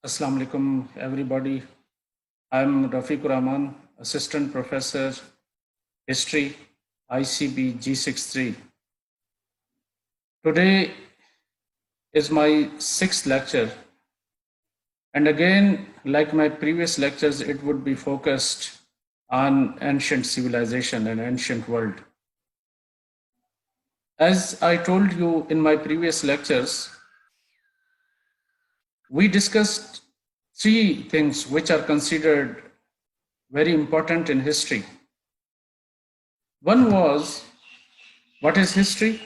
Assalamu alaikum, everybody. I'm Rafiqur Rahman, Assistant Professor, History, ICB G63. Today is my sixth lecture. And again, like my previous lectures, it would be focused on ancient civilization and ancient world. As I told you in my previous lectures, we discussed three things which are considered very important in history. One was, what is history?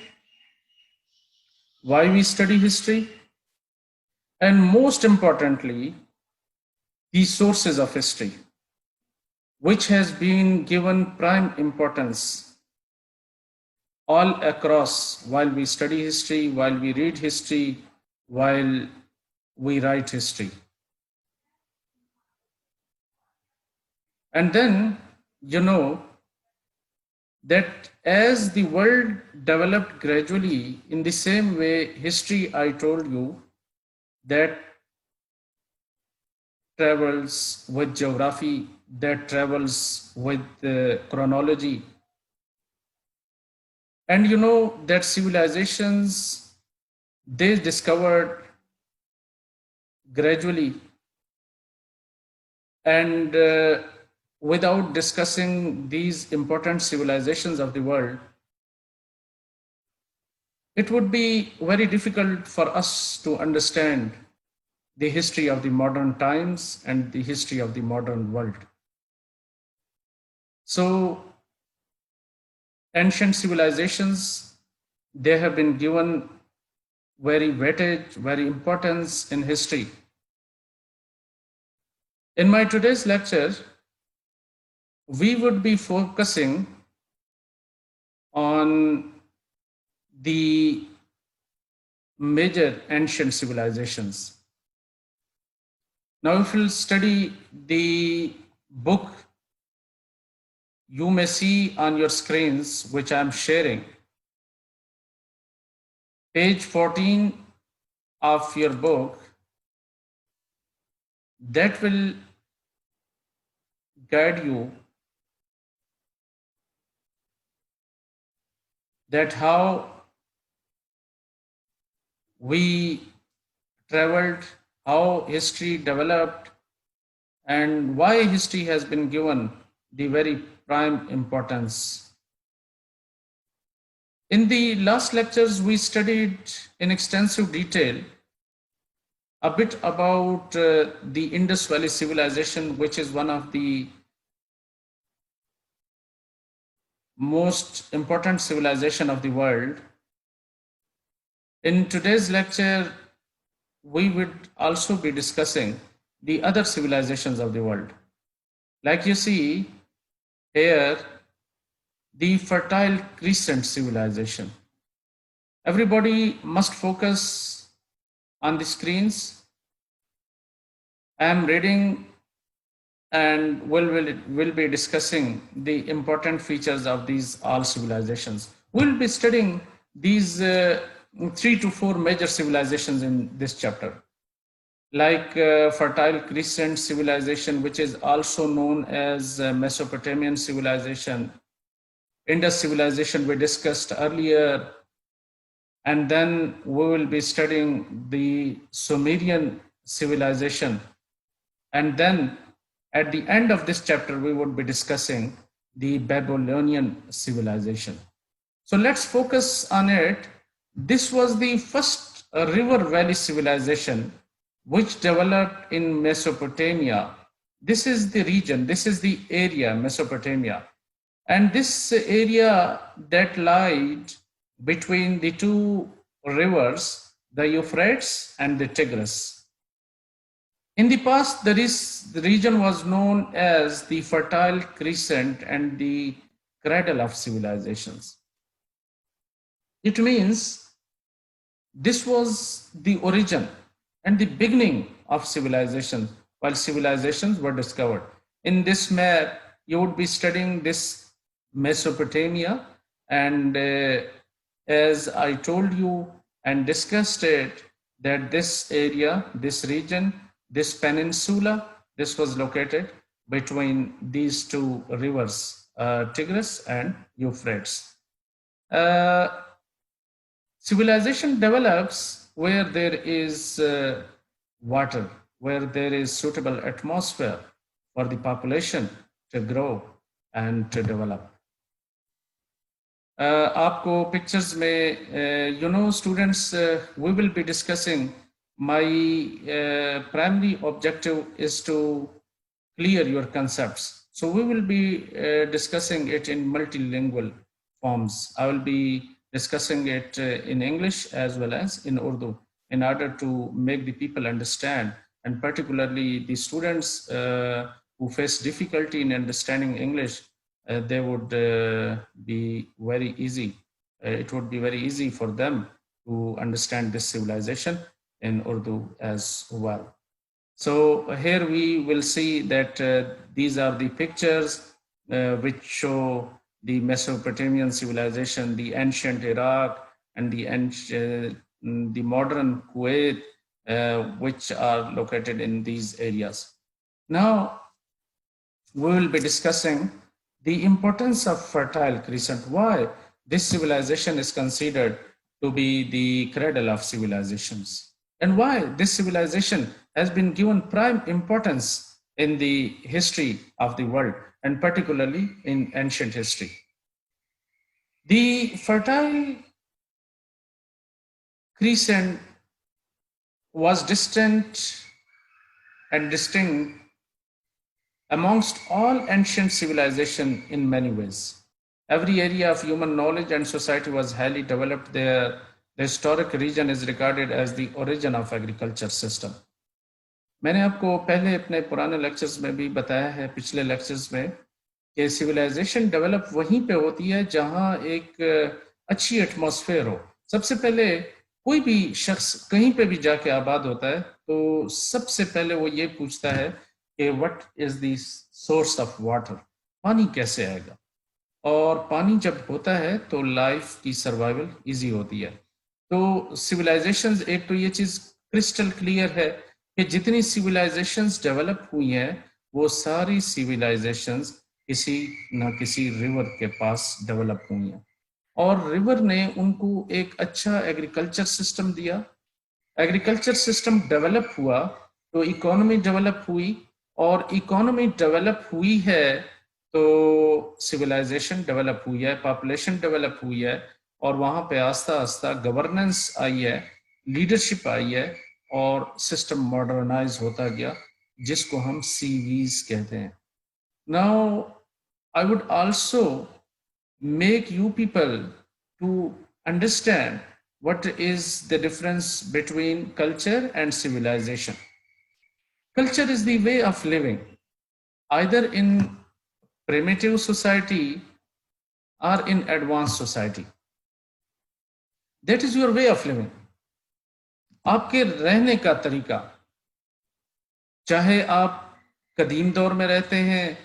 Why we study history? And most importantly, the sources of history, which has been given prime importance all across while we study history, while we read history, while we write history. And then, you know, that as the world developed gradually, in the same way, history, I told you, that travels with geography, that travels with chronology. And you know that civilizations, they discovered gradually and without discussing these important civilizations of the world, it would be very difficult for us to understand the history of the modern times and the history of the modern world. So, ancient civilizations, they have been given very weightage, very importance in history. In my today's lecture, we would be focusing on the major ancient civilizations. Now, if you'll study the book, you may see on your screens, which I'm sharing, page 14 of your book, that will guide you that how we traveled, how history developed, and why history has been given the very prime importance. In the last lectures, we studied in extensive detail a bit about the Indus Valley civilization, which is one of the most important civilization of the world. In today's lecture, we would also be discussing the other civilizations of the world. Like you see here, the fertile Crescent civilization. Everybody must focus on the screens. I am reading and will be discussing the important features of these all civilizations. We'll be studying these 3 to 4 major civilizations in this chapter, like fertile Crescent civilization, which is also known as Mesopotamian civilization, Indus civilization we discussed earlier, and then we will be studying the Sumerian civilization, and then at the end of this chapter we would be discussing the Babylonian civilization. So let's focus on it. This was the first river valley civilization which developed in Mesopotamia. This is the region, this is the area, Mesopotamia. And this area that lied between the two rivers, the Euphrates and the Tigris. In the past, the region was known as the Fertile Crescent and the cradle of civilizations. It means this was the origin and the beginning of civilization, while civilizations were discovered. In this map, you would be studying this Mesopotamia, and as I told you and discussed it, that this area, this region This peninsula, this was located between these two rivers, Tigris and Euphrates. Uh, Civilization develops where there is water, where there is suitable atmosphere for the population to grow and to develop. आपको pictures में students, we will be discussing. My primary objective is to clear your concepts, so we will be discussing it in multilingual forms. I will be discussing it in English as well as in Urdu, in order to make the people understand, and particularly the students who face difficulty in understanding English. They would be very easy. It would be very easy for them to understand this civilization in Urdu as well. So here we will see that these are the pictures which show the Mesopotamian civilization, the ancient Iraq, and the modern Kuwait, which are located in these areas. Now, we will be discussing the importance of fertile Crescent, why this civilization is considered to be the cradle of civilizations, and why this civilization has been given prime importance in the history of the world, and particularly in ancient history. The fertile Crescent was distant and distinct amongst all ancient civilization in many ways. Every area of human knowledge and society was highly developed there. The historic region is regarded as the origin of agriculture system. मैंने आपको पहले अपने पुराने lectures में भी बताया है, पिछले लेक्चर्स में, कि सिविलाइजेशन डेवलप वहीं पे होती है जहां एक अच्छी एटमॉस्फेयर हो. सबसे पहले कोई भी शख्स कहीं पे भी जाके आबाद होता है तो सबसे पहले वो ये पूछता है कि what is the source of water, पानी कैसे आएगा. और पानी जब होता है तो लाइफ की सर्वाइवल इजी होती है. तो सिविलाइजेशंस, एक तो ये चीज क्रिस्टल क्लियर है कि जितनी सिविलाइजेशंस डेवलप हुई हैं वो सारी सिविलाइजेशंस किसी ना किसी रिवर के पास डेवलप हुई हैं, और रिवर ने उनको एक अच्छा एग्रीकल्चर सिस्टम दिया. एग्रीकल्चर सिस्टम डेवलप हुआ तो इकोनॉमी डेवलप हुई, और इकोनॉमी डेवलप हुई है तो सिविलाइजेशन डेवलप हुई है, पॉपुलेशन डेवलप हुई है, और वहां पे आस्ता आस्ता गवर्नेंस आई है, लीडरशिप आई है, और सिस्टम मॉडर्नाइज होता गया, जिसको हम सीवीज कहते हैं. Now I would also make you people to understand what is the difference between culture and civilization. Culture is the way of living, either in primitive society or in advanced society. That is your way of living. आपके रहने का तरीका, चाहे आप कदीम दौर में रहते हैं,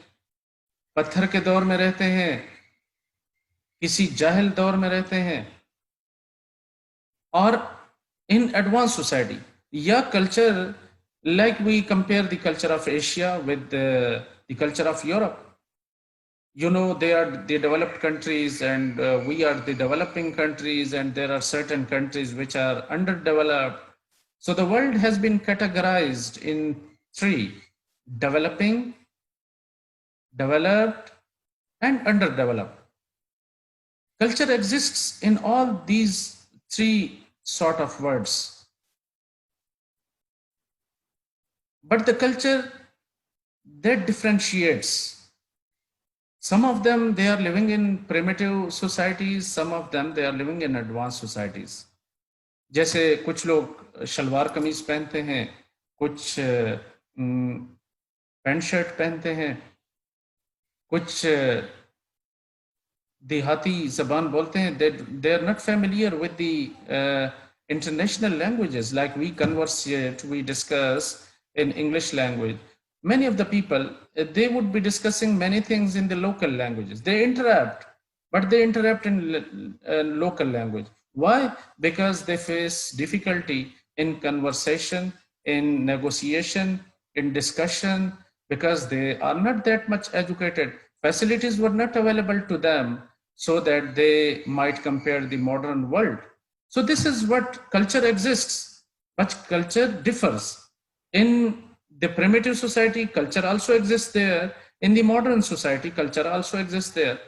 पत्थर के दौर में रहते हैं, किसी जाहिल दौर में रहते हैं, और इन एडवांस सोसाइटी, या culture like we compare the culture of Asia with the culture of Europe. You know, they are the developed countries and we are the developing countries, and there are certain countries which are underdeveloped. So the world has been categorized in three: developing, developed, and underdeveloped. Culture exists in all these three sort of words. But the culture that differentiates, some of them they are living in primitive societies, some of them they are living in advanced societies. जैसे कुछ लोग शलवार कमीज पहनते हैं, कुछ pant shirt पहनते हैं, कुछ देहाती जबान बोलते हैं. They are not familiar with the international languages like we conversate, we discuss in English language. Many of the people, they would be discussing many things in the local languages. They interrupt, but they interrupt in local language. Why? Because they face difficulty in conversation in negotiation, in discussion, because they are not that much educated. Facilities were not available to them so that they might compare the modern world. So this is what culture exists, but culture differs. In the primitive society, culture also exists there. In the modern society, culture also exists there.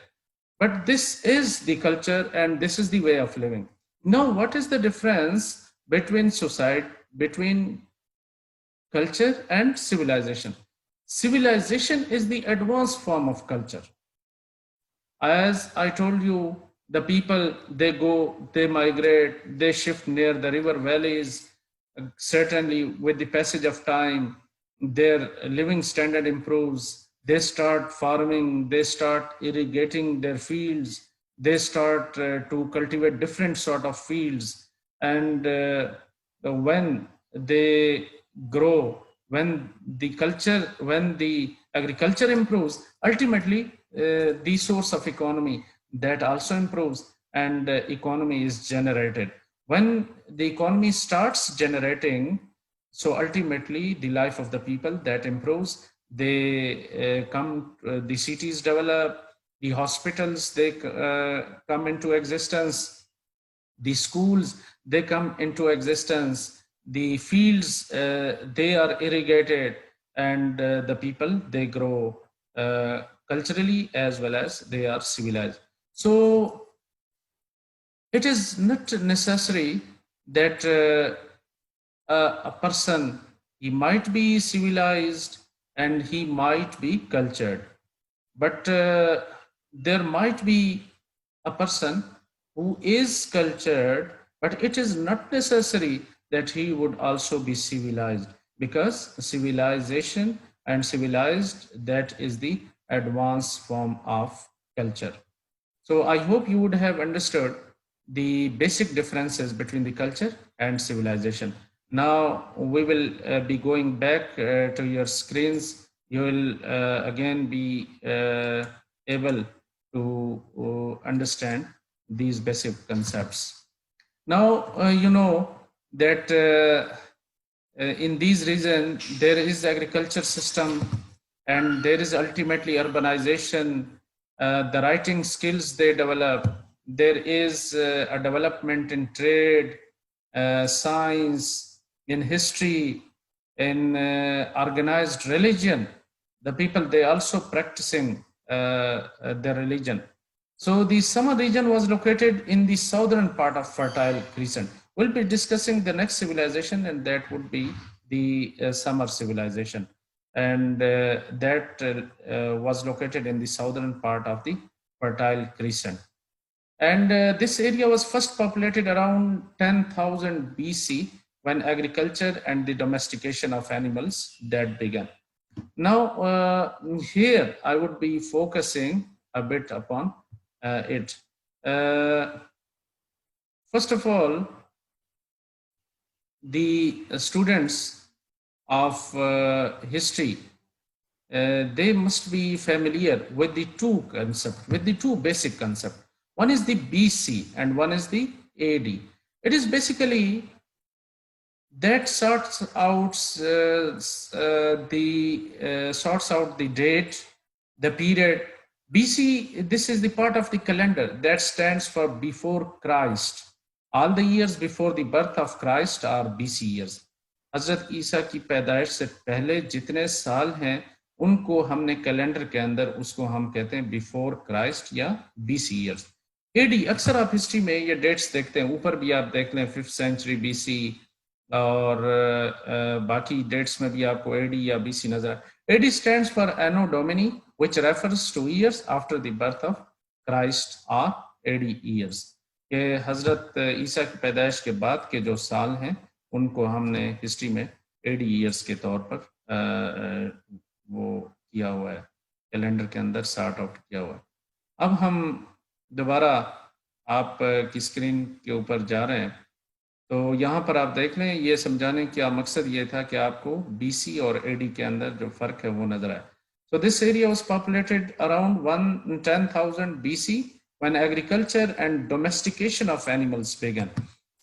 But this is the culture and this is the way of living. Now, what is the difference between society, between culture and civilization? Civilization is the advanced form of culture. As I told you, the people, they go, they migrate, they shift near the river valleys. Certainly, with the passage of time, their living standard improves. They start farming, they start irrigating their fields, they start to cultivate different sort of fields. And when they grow, when the agriculture improves, ultimately the source of economy that also improves, and economy is generated. When the economy starts generating, so ultimately the life of the people that improves. They the cities develop, the hospitals, they come into existence, the schools, they come into existence, the fields, they are irrigated, and the people, they grow culturally as well as they are civilized. So it is not necessary that a person, he might be civilized and he might be cultured, but there might be a person who is cultured, but it is not necessary that he would also be civilized, because civilization and civilized, that is the advanced form of culture. So I hope you would have understood the basic differences between the culture and civilization. Now we will be going back to your screens. You will again be able to understand these basic concepts. Now you know that in these regions there is agriculture system, and there is ultimately urbanization. The writing skills they develop, there is a development in trade, science, in history, in organized religion. The people, they also practicing their religion. So the summer region was located in the southern part of fertile Crescent. We'll be discussing the next civilization, and that would be the summer civilization. And that was located in the southern part of the fertile Crescent. And this area was first populated around 10,000 BC, when agriculture and the domestication of animals that began. Now, here I would be focusing a bit upon it. First of all, the students of history, they must be familiar with the two concepts, with the two basic concepts. One is the BC and one is the AD. It is basically that sorts out the date, the period. BC, this is the part of the calendar that stands for before Christ. All the years before the birth of Christ are BC years. हजरत ईसा की पैदाइश से पहले जितने साल हैं, उनको हमने calendar के अंदर उसको हम कहते हैं बिफोर क्राइस्ट या BC ईयर्स. एडी, अक्सर आप हिस्ट्री में ये डेट्स देखते हैं, ऊपर भी आप देख लें 5th century BC, और बाकी डेट्स में भी आपको एडी या BC नजर आए. AD stands for Anno Domini, which refers to years after the birth of Christ, or AD years. कि हजरत ईसा की पैदाइश के बाद के जो साल हैं, उनको हमने हिस्ट्री में AD years के तौर पर वो किया हुआ है, कैलेंडर के अंदर सॉर्ट आउट किया हुआ है. अब हम दोबारा आप की स्क्रीन के ऊपर जा रहे हैं. तो यहाँ पर आप देख लें, ये समझाने का मकसद ये था कि आपको BC और AD के अंदर जो फ़र्क है वो नज़र आए. So this area was populated around 10,000 BC when agriculture and domestication of animals began.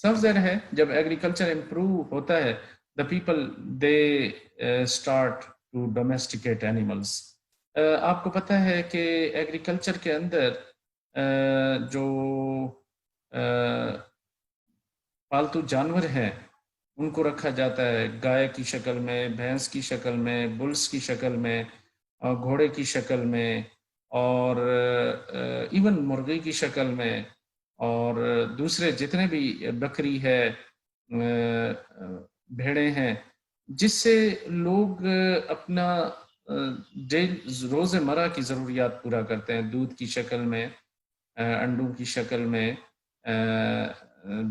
समझ रहे हैं, जब एग्रीकल्चर इम्प्रूव होता है the people they start to domesticate animals. آپ کو پتہ ہے کہ ایگریکلچر کے اندر جو پالتو جانور ہیں ان کو رکھا جاتا ہے گائے کی شکل میں، بھینس کی شکل میں، بلس کی شکل میں، گھوڑے کی شکل میں، اور ایون مرغی کی شکل میں، اور دوسرے جتنے بھی بکری ہے، بھیڑیں ہیں، جس سے لوگ اپنا روز مرہ کی ضروریات پورا کرتے ہیں، دودھ کی شکل میں، انڈوں کی شکل میں،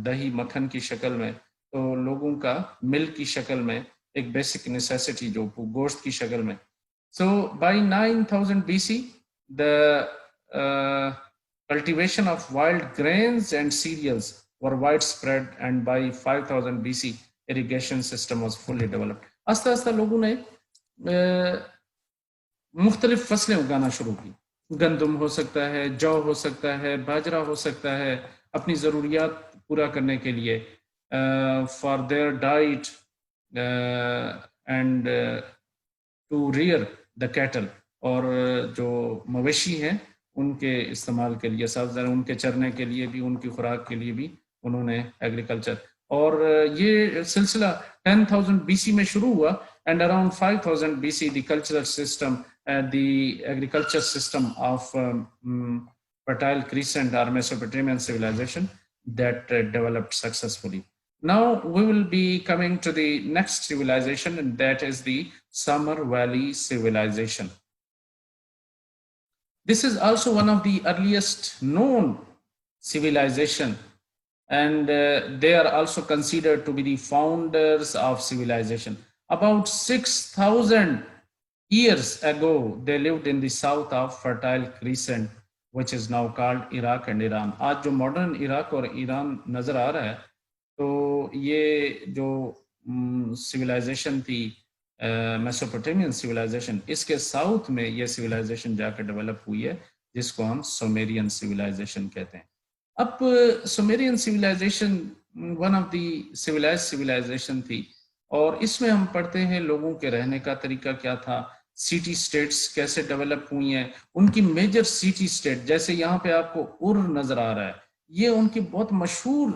دہی مکھن کی شکل میں، تو لوگوں کا ملک کی شکل میں، ایک بیسک نیسیسٹی جو گوشت کی شکل میں. So by 9000 BC, the cultivation of wild grains and cereals were widespread, and by 5000 BC, irrigation system was fully developed. آستہ آستہ لوگوں نے مختلف فصلیں اگانا شروع کی. گندم ہو سکتا ہے، جو ہو سکتا ہے، باجرہ ہو سکتا ہے، اپنی ضروریات پورا کرنے کے لیے، for their diet and to rear the cattle, اور جو مویشی ہیں ان کے استعمال کے لیے، ان کے چرنے کے لیے بھی، ان کی خوراک کے لیے بھی انہوں نے ایگریکلچر. اور یہ سلسلہ 10,000 BC میں شروع ہوا، and around 5000 BC the cultural system, the agriculture system of fertile Crescent or Mesopotamian civilization that developed successfully. Now we will be coming to the next civilization, and that is the Summer Valley civilization. This is also one of the earliest known civilization, and they are also considered to be the founders of civilization. About 6,000 years ago, they lived in the south of fertile Crescent, which is now called Iraq and Iran. آج جو modern Iraq اور ایران نظر آ رہا ہے، تو یہ جو سویلائزیشن تھی، میسوپوٹیمین سویلائزیشن، اس کے ساؤتھ میں یہ سویلائزیشن جا کے ڈیولپ ہوئی ہے، جس کو ہم سومیرین سویلائزیشن کہتے ہیں. اب Sumerian civilization one of the civilize civilization تھی، اور اس میں ہم پڑھتے ہیں لوگوں کے رہنے کا طریقہ کیا تھا، سٹی سٹیٹس کیسے ڈیولپ ہوئی ہیں، ان کی میجر سٹی سٹیٹ، جیسے یہاں پہ آپ کو نظر آ رہا ہے، یہ ان کی بہت مشہور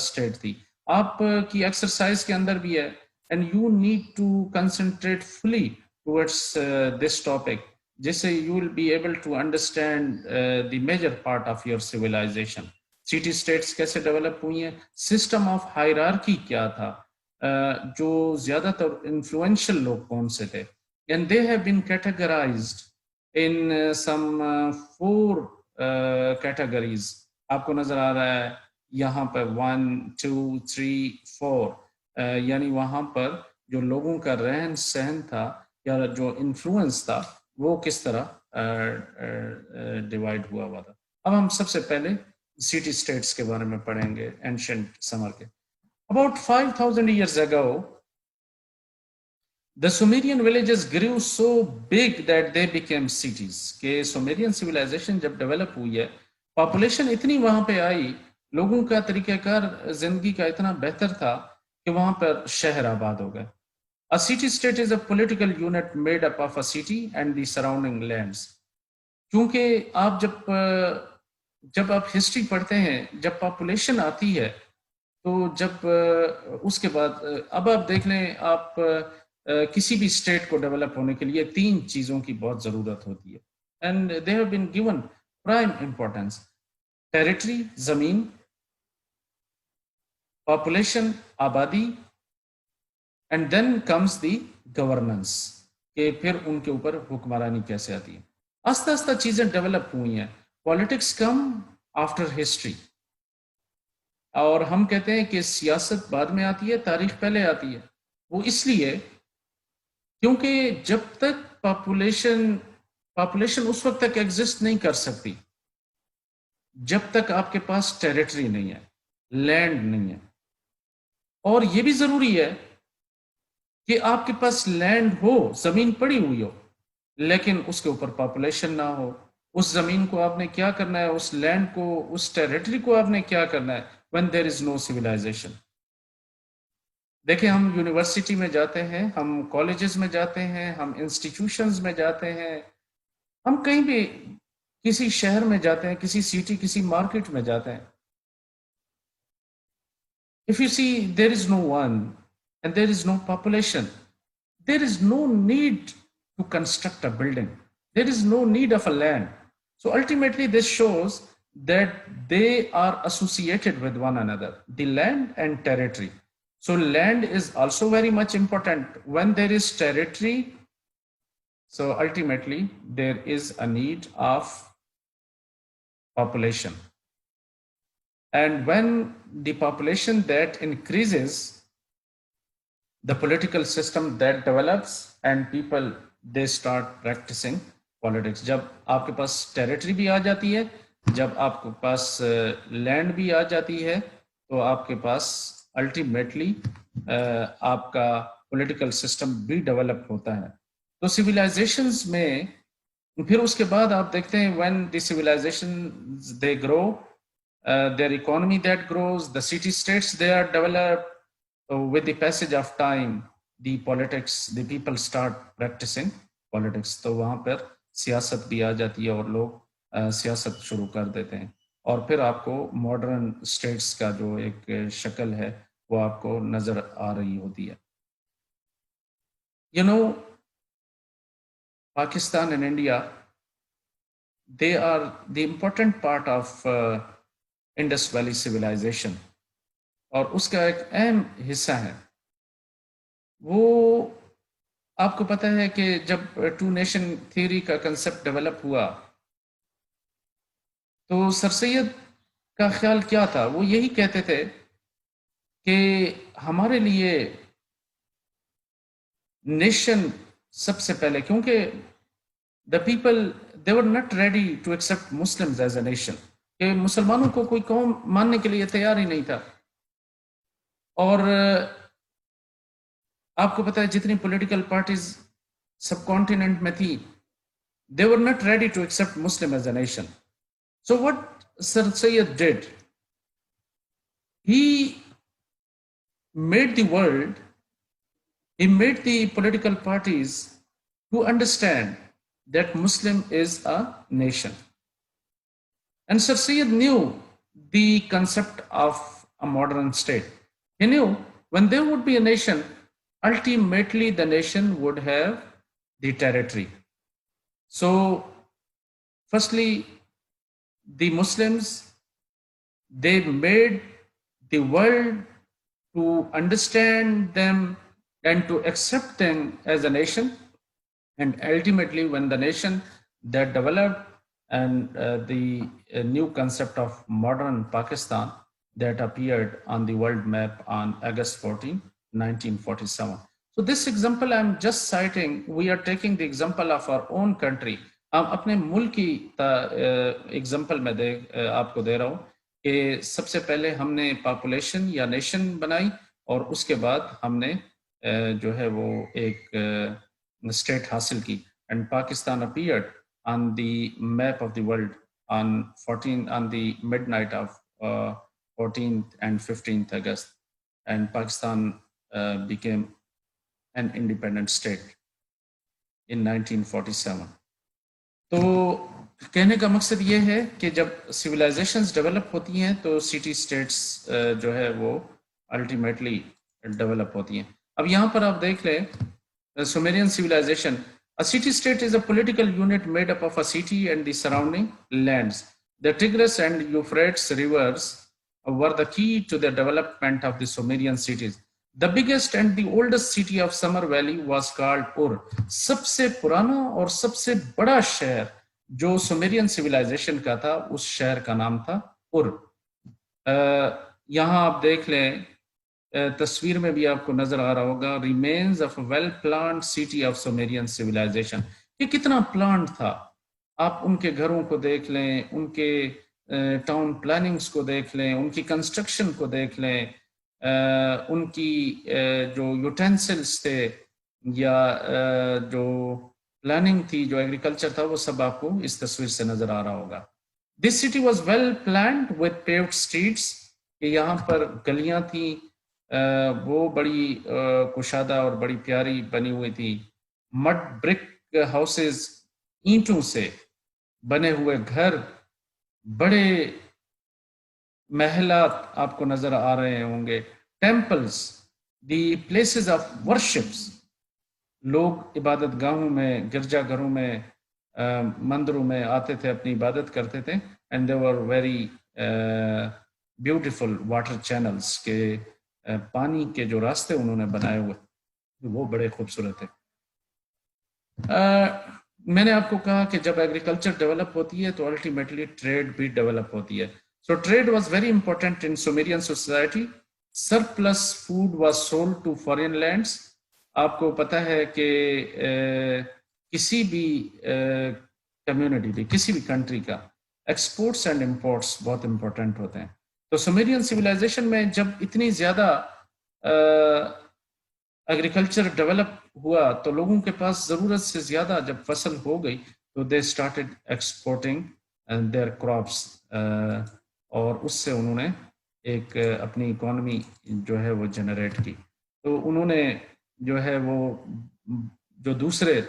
سٹیٹ تھی. آپ کی ایکسرسائز کے اندر بھی ہے، and you need to concentrate fully towards this topic, جس سے you will be able to understand the major part of your civilisation. City states کیسے ڈیولپ ہوئی ہیں، سسٹم آف ہائرارکی کیا تھا، جو زیادہ تر انفلوئنشل لوگ کون سے تھے. And they have been categorized in some 4 categories. آپ کو نظر آ رہا ہے یہاں پر 1 2 3 4، یعنی وہاں پر جو لوگوں کا رہن سہن تھا یا جو انفلوئنس تھا وہ کس طرح ڈیوائڈ ہوا تھا. اب ہم سب سے پہلے سٹی اسٹیٹس کے بارے میں پڑھیں گے، اینشنٹ سمر کے. About 5,000 years ago, the Sumerian villages grew so big that they became cities. کہ سومیرین سویلائزیشن جب ڈیولپ ہوئی ہے، پاپولیشن اتنی وہاں پہ آئی، لوگوں کا طریقہ کار زندگی کا اتنا بہتر تھا کہ وہاں پر شہر آباد ہو گئے. A city state is a political unit made up of a city and the surrounding lands. کیونکہ آپ جب آپ ہسٹری پڑھتے ہیں، جب پاپولیشن آتی ہے، تو جب اس کے بعد اب آپ دیکھ لیں، آپ کسی بھی اسٹیٹ کو ڈیولپ ہونے کے لیے 3 چیزوں کی بہت ضرورت ہوتی ہے، and they have been given prime importance: territory زمین، پاپولیشن آبادی، and then comes the governance, کہ پھر ان کے اوپر حکمرانی کیسے آتی ہے. آہستہ آہستہ چیزیں ڈیولپ ہوئی ہیں. پالیٹکس کم آفٹر ہسٹری، اور ہم کہتے ہیں کہ سیاست بعد میں آتی ہے، تاریخ پہلے آتی ہے. وہ اس لیے کیونکہ جب تک پاپولیشن اس وقت تک ایگزسٹ نہیں کر سکتی جب تک آپ کے پاس ٹیریٹری نہیں ہے، لینڈ نہیں ہے. اور یہ بھی ضروری ہے کہ آپ کے پاس لینڈ ہو، زمین پڑی ہوئی ہو، لیکن اس کے اوپر پاپولیشن نہ ہو. اس زمین کو آپ نے کیا کرنا ہے، اس لینڈ کو، اس ٹیریٹری کو آپ نے کیا کرنا ہے when there is no civilization. دیکھیں ہم یونیورسٹی میں جاتے ہیں، ہم کالجز میں جاتے ہیں، ہم انسٹیٹیوشنز میں جاتے ہیں، ہم کہیں بھی کسی شہر میں جاتے ہیں، کسی سٹی کسی مارکیٹ میں جاتے ہیں. If you see there is no one and there is no population, there is no need to construct a building. There is no need of a land. So ultimately this shows that they are associated with one another, the land and territory. So land is also very much important. When there is territory, so ultimately there is a need of population. And when the population that increases, the political system that develops and people they start practicing politics. جب آپ کے پاس territory بھی آ جاتی ہے، جب آپ کے پاس land بھی آ جاتی ہے، تو آپ کے پاس الٹیمیٹلی آپ کا پولیٹیکل سسٹم بھی ڈیولپ ہوتا ہے. تو سویلائزیشنز میں پھر اس کے بعد آپ دیکھتے ہیں when the civilizations they grow, their economy that grows, the city states they are developed. With the passage of time, the politics, the people start practicing politics. تو وہاں پر سیاست بھی آ جاتی ہے اور لوگ سیاست شروع کر دیتے ہیں، اور پھر آپ کو ماڈرن اسٹیٹس کا جو ایک شکل ہے وہ آپ کو نظر آ رہی ہوتی ہے. You know, Pakistan and India, they are the important part of Indus Valley civilization. اور اس کا ایک اہم حصہ ہے. وہ آپ کو پتہ ہے کہ جب ٹو نیشن تھیوری کا کنسپٹ ڈیولپ ہوا تو سر سید کا خیال کیا تھا؟ وہ یہی کہتے تھے کہ ہمارے لیے نیشن سب سے پہلے، کیونکہ the people they were not ready to accept Muslims as a nation, کہ مسلمانوں کو کوئی قوم ماننے کے لیے تیار ہی نہیں تھا. اور آپ کو پتہ ہے جتنی پولیٹیکل پارٹیز سب کانٹیننٹ میں تھی، they were not ready to accept Muslim as a nation. So what Sir Sayyid did, he made the world, he made the political parties to understand that Muslim is a nation. And Sir Sayyid knew the concept of a modern state. He knew when there would be a nation, ultimately the nation would have the territory. So firstly, the Muslims, they made the world to understand them and to accept them as a nation. And ultimately, when the nation that developed and the new concept of modern Pakistan that appeared on the world map on August 14, 1947. So this example I'm just citing, we are taking the example of our own country. ہم اپنے ملک کی example میں آپ کو دے رہا ہوں کہ سب سے پہلے ہم نے پاپولیشن یا نیشن بنائی، اور اس کے بعد ہم نے جو ہے وہ ایک اسٹیٹ حاصل کی. And Pakistan appeared on the map of the world on the midnight of 14th and 15th August, and Pakistan became an independent state in 1947. تو کہنے کا مقصد یہ ہے کہ جب سویلائزیشنز ڈیولپ ہوتی ہیں تو سٹی اسٹیٹس جو ہے وہ الٹیمیٹلی ڈیولپ ہوتی ہیں. اب یہاں پر آپ دیکھ لیں Sumerian civilization. A city-state is a political unit made up of a city and the surrounding lands. The Tigris and Euphrates rivers were the key to the development of the Sumerian cities. The biggest and the oldest city of Summer Valley was called Ur. سب سے پرانا اور سب سے بڑا شہر جو سومیرین civilisation کا تھا اس شہر کا نام تھا ار. یہاں آپ دیکھ لیں تصویر میں بھی آپ کو نظر آ رہا ہوگا remains of well planned city of Sumerian civilization. یہ کتنا پلانڈ تھا، آپ ان کے گھروں کو دیکھ لیں، ان کے ٹاؤن پلاننگز کو دیکھ لیں، ان کی کنسٹرکشن کو دیکھ لیں، ان کی جو یوٹینسلس تھے یا جو پلاننگ تھی، جو ایگریکلچر تھا، وہ سب آپ کو اس تصویر سے نظر آ رہا ہوگا. This city was well planned with paved streets, کہ یہاں پر گلیاں تھیں وہ بڑی کشادہ اور بڑی پیاری بنی ہوئی تھی. مڈ برک ہاؤسز، اینٹوں سے بنے ہوئے گھر، بڑے محلات آپ کو نظر آ رہے ہوں گے. ٹیمپلز، دی پلیسز آف ورشپس، لوگ عبادت گاہوں میں، گرجا گھروں میں، مندروں میں آتے تھے، اپنی عبادت کرتے تھے. And they were very beautiful water channels کے پانی کے جو راستے انہوں نے بنائے ہوئے وہ بڑے خوبصورت تھے. میں نے آپ کو کہا کہ جب ایگریکلچر ڈیولپ ہوتی ہے تو الٹیمیٹلی ٹریڈ بھی ڈیولپ ہوتی ہے. So trade was very important in Sumerian society. Surplus food was sold to foreign lands. آپ کو پتہ ہے کہ کسی بھی کمیونٹی بھی، کسی بھی کنٹری کا ایکسپورٹس اینڈ امپورٹس بہت امپورٹنٹ ہوتے ہیں. تو سومیرین سویلائزیشن میں جب اتنی زیادہ ایگریکلچر ڈیولپ ہوا تو لوگوں کے پاس ضرورت سے زیادہ جب فصل ہو گئی تو they started exporting their crops, اور اس سے انہوں نے ایک اپنی اکانومی جو ہے وہ جنریٹ کی. تو انہوں نے جو ہے وہ جو دوسرے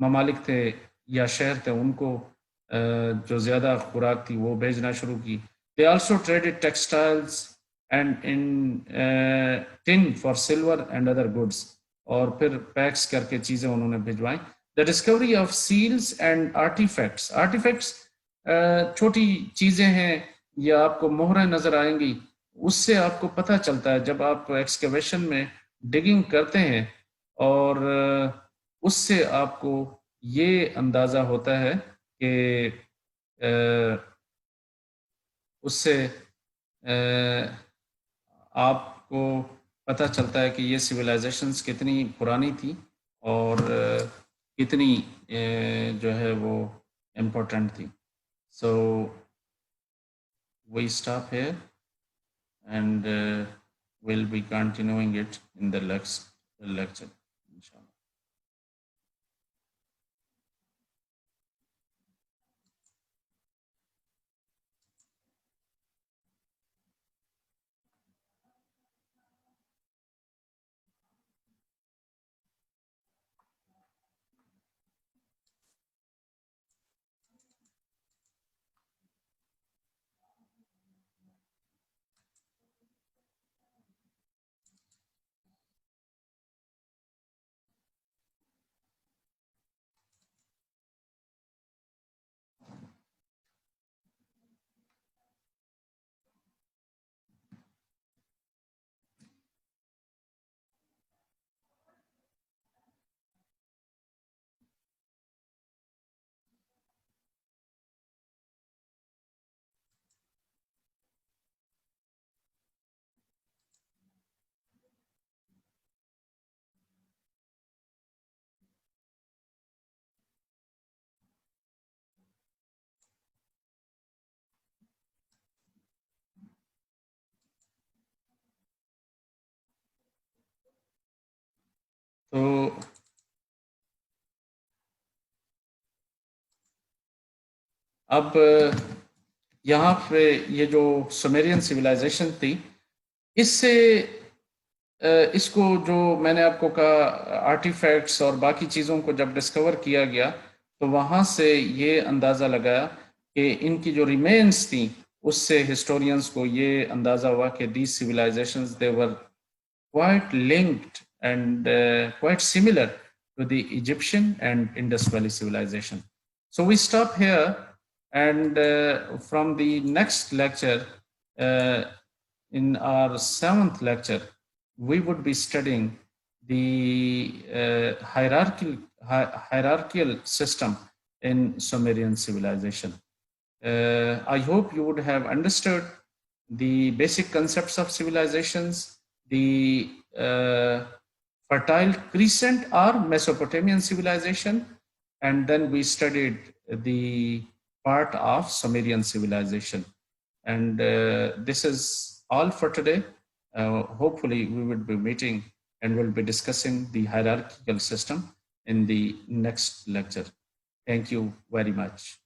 ممالک تھے یا شہر تھے ان کو جو زیادہ خوراک تھی وہ بھیجنا شروع کی. They also traded textiles and in tin for silver and other goods. اور پھر پیکس کر کے چیزیں انہوں نے بھجوائیں. The discovery of seals and artifacts. Artifacts چھوٹی چیزیں ہیں یا آپ کو مہریں نظر آئیں گی. اس سے آپ کو پتہ چلتا ہے جب آپ ایکسکیویشن میں ڈگنگ کرتے ہیں اور اس سے آپ کو یہ اندازہ ہوتا ہے کہ اس سے آپ کو پتہ چلتا ہے کہ یہ سویلائزیشنز کتنی پرانی تھی اور کتنی جو ہے وہ امپورٹنٹ تھی. So we stop here and we'll be continuing it in the next lecture, inshallah. تو اب یہاں پہ یہ جو سومیرین سویلائزیشن تھی اس سے اس کو جو میں نے آپ کو کہا آرٹیفیکٹس اور باقی چیزوں کو جب ڈسکور کیا گیا تو وہاں سے یہ اندازہ لگایا کہ ان کی جو ریمینس تھیں اس سے ہسٹورینز کو یہ اندازہ ہوا کہ these civilisations they were quite linked and quite similar to the Egyptian and Indus Valley civilization. So we stop here, and from the next lecture, in our 7th lecture, we would be studying the hierarchical system in Sumerian civilization. I hope you would have understood the basic concepts of civilizations, the fertile Crescent or Mesopotamian civilization, and then we studied the part of Sumerian civilization. And this is all for today. Hopefully we will be meeting and we'll be discussing the hierarchical system in the next lecture. Thank you very much.